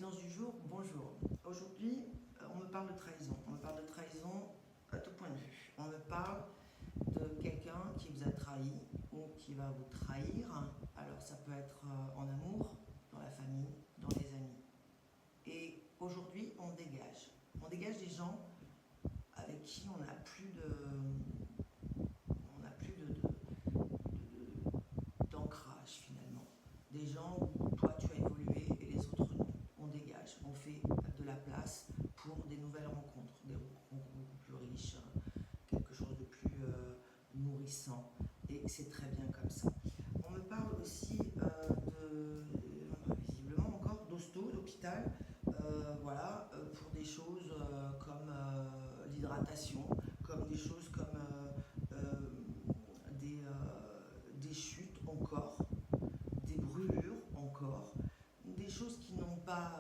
Silence du jour, bonjour. Aujourd'hui, on me parle de trahison. On me parle de trahison à tout point de vue. On me parle de quelqu'un qui vous a trahi ou qui va vous trahir. Alors ça peut être en amour, dans la famille, dans les amis. Et aujourd'hui, on dégage. On dégage des gens avec qui on n'a plus d'ancrage finalement. Des gens où toi tu as évolué et les autres non. On dégage, on fait de la place pour des nouvelles rencontres, des rencontres beaucoup plus riches, quelque chose de plus nourrissant. Et c'est très bien comme ça. On me parle aussi visiblement encore d'hosto, d'hôpital, voilà, pour des choses comme l'hydratation, comme des choses comme des chutes encore, des brûlures encore, des choses qui n'ont pas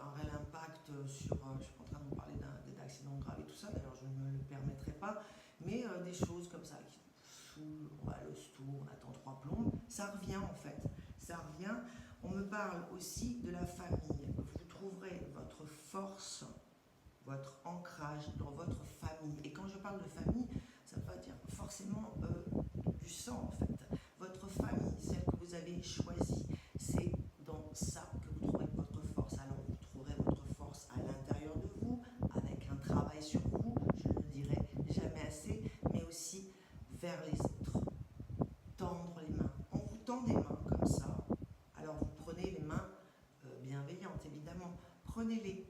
un réel impact sur. Je suis en train de vous parler d'accidents graves et tout ça, d'ailleurs je ne me le permettrai pas, mais des choses comme ça qui saoulent, on va le stour, on attend 3 plombes, ça revient en fait, ça revient. On me parle aussi de la famille. Vous trouverez votre force, votre ancrage dans votre famille. Et quand je parle de famille, ça ne veut pas dire forcément du sang en fait. Votre famille, celle que vous avez choisie, c'est dans ça que vous trouverez votre force. Alors vous trouverez votre force à l'intérieur de vous, avec un travail sur vous, je ne le dirai jamais assez, mais aussi vers les autres. Tendre les mains. On vous tend des mains comme ça. Alors vous prenez les mains bienveillantes évidemment. Prenez-les,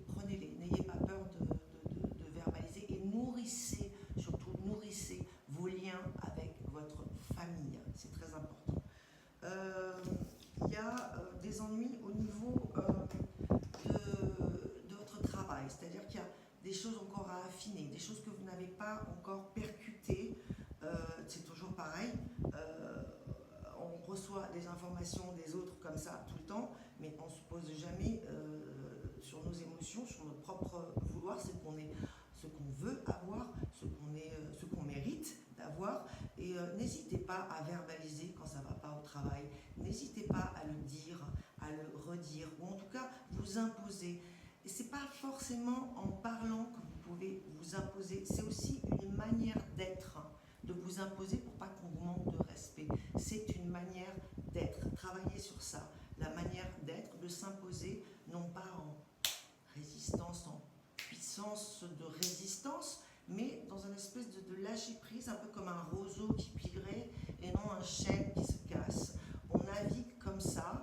n'ayez pas peur de verbaliser et nourrissez, surtout nourrissez vos liens avec votre famille, c'est très important. Il y a des ennuis au niveau de votre travail, c'est-à-dire qu'il y a des choses encore à affiner, des choses que vous n'avez pas encore percutées, c'est toujours pareil. On reçoit des informations des autres comme ça tout le temps, mais on ne se pose jamais sur nos émotions, sur notre propre vouloir, ce qu'on veut avoir, ce qu'on mérite d'avoir. Et n'hésitez pas à verbaliser quand ça ne va pas au travail, n'hésitez pas à le dire, à le redire, ou en tout cas vous imposer. Et ce n'est pas forcément en parlant que vous pouvez vous imposer, c'est aussi une manière d'être, de vous imposer pour pas qu'on vous manque de respect. C'est une manière d'être. Travaillez sur ça. La manière d'être, de s'imposer, non pas en résistance, en puissance de résistance, mais dans une espèce de lâcher prise, un peu comme un roseau qui pilerait et non un chêne qui se casse. On navigue comme ça.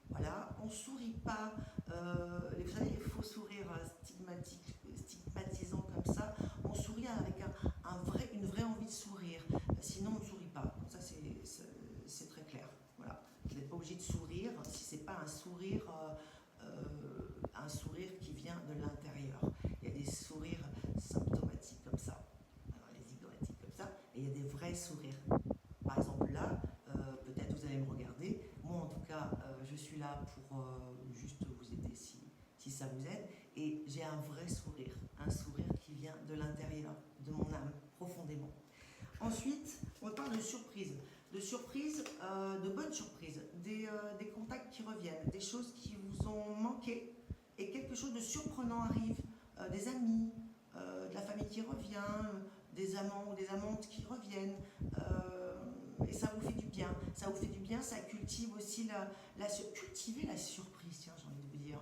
Voilà, on ne sourit pas, vous savez, les faux sourires stigmatisants comme ça, on sourit avec une vraie envie de sourire, sinon on ne sourit pas, comme ça c'est très clair. Voilà. Vous n'êtes pas obligé de sourire si ce n'est pas un sourire qui vient de l'intérieur. Il y a des sourires symptomatiques comme ça, alors les zygomatiques comme ça, et il y a des vrais sourires. Par exemple là, peut-être vous allez me regarder, moi en tout cas je suis là pour juste vous aider si ça vous aide, et j'ai un vrai sourire, un sourire qui vient de l'intérieur, de mon âme, profondément. Ensuite, on parle de surprise, de bonnes surprises, des contacts qui reviennent, des choses qui vous ont manqué, et quelque chose de surprenant arrive, des amis, de la famille qui revient, des amants ou des amantes qui reviennent, et ça vous fait du bien. Ça vous fait du bien, ça cultive aussi cultivez la surprise, tiens, j'ai envie de vous dire.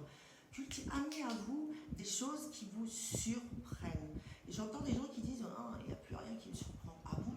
Amenez à vous des choses qui vous surprennent. Et j'entends des gens qui disent « il n'y a plus rien qui me surprend ». Ah bon?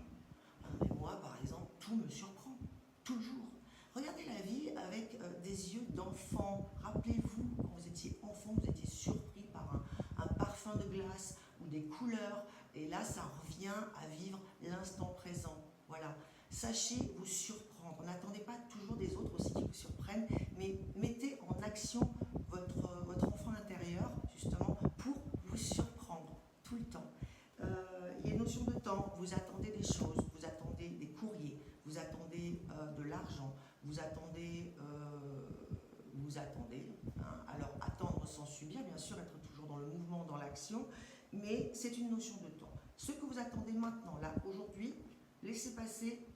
Mais moi, par exemple, tout me surprend, toujours. Regardez la vie avec des yeux d'enfant. Rappelez-vous, quand vous étiez enfant, vous étiez surpris par un parfum de glace ou des couleurs. Et là, ça revient à vivre l'instant présent. Voilà. Sachez vous surprendre. N'attendez pas toujours des autres aussi qui vous surprennent, mais mettez en action votre enfant intérieur, justement, pour vous surprendre tout le temps. Il y a une notion de temps. Vous attendez des choses, vous attendez des courriers, vous attendez de l'argent, vous attendez. Hein. Alors, attendre sans subir, bien sûr, être toujours dans le mouvement, dans l'action, mais c'est une notion de temps. Ce que vous attendez maintenant, là, aujourd'hui, laissez passer.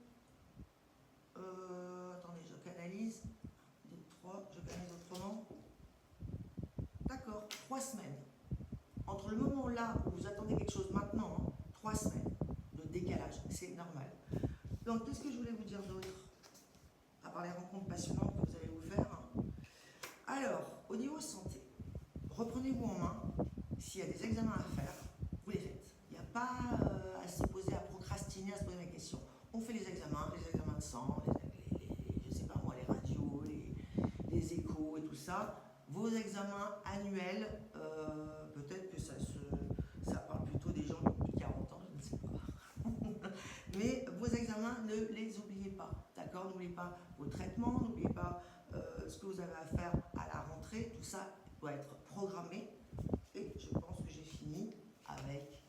Attendez, je canalise. 2, 3, je canalise autrement. D'accord. 3 semaines. Entre le moment là où vous attendez quelque chose maintenant, 3 semaines de décalage, c'est normal. Donc, qu'est-ce que je voulais vous dire d'autre, à part les rencontres passionnantes que vous allez vous faire? Alors, au niveau santé, reprenez-vous en main. S'il y a des examens à faire, vous les faites. Il n'y a pas à se poser, à procrastiner, à se poser la question. On fait les examens de sang, je sais pas moi, les radios, les échos et tout ça. Vos examens annuels, peut-être que ça parle plutôt des gens qui ont plus de 40 ans, je ne sais pas. Mais vos examens, ne les oubliez pas, d'accord? N'oubliez pas vos traitements, n'oubliez pas ce que vous avez à faire à la rentrée. Tout ça doit être programmé. Et je pense que j'ai fini avec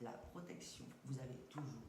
la protection. Vous avez toujours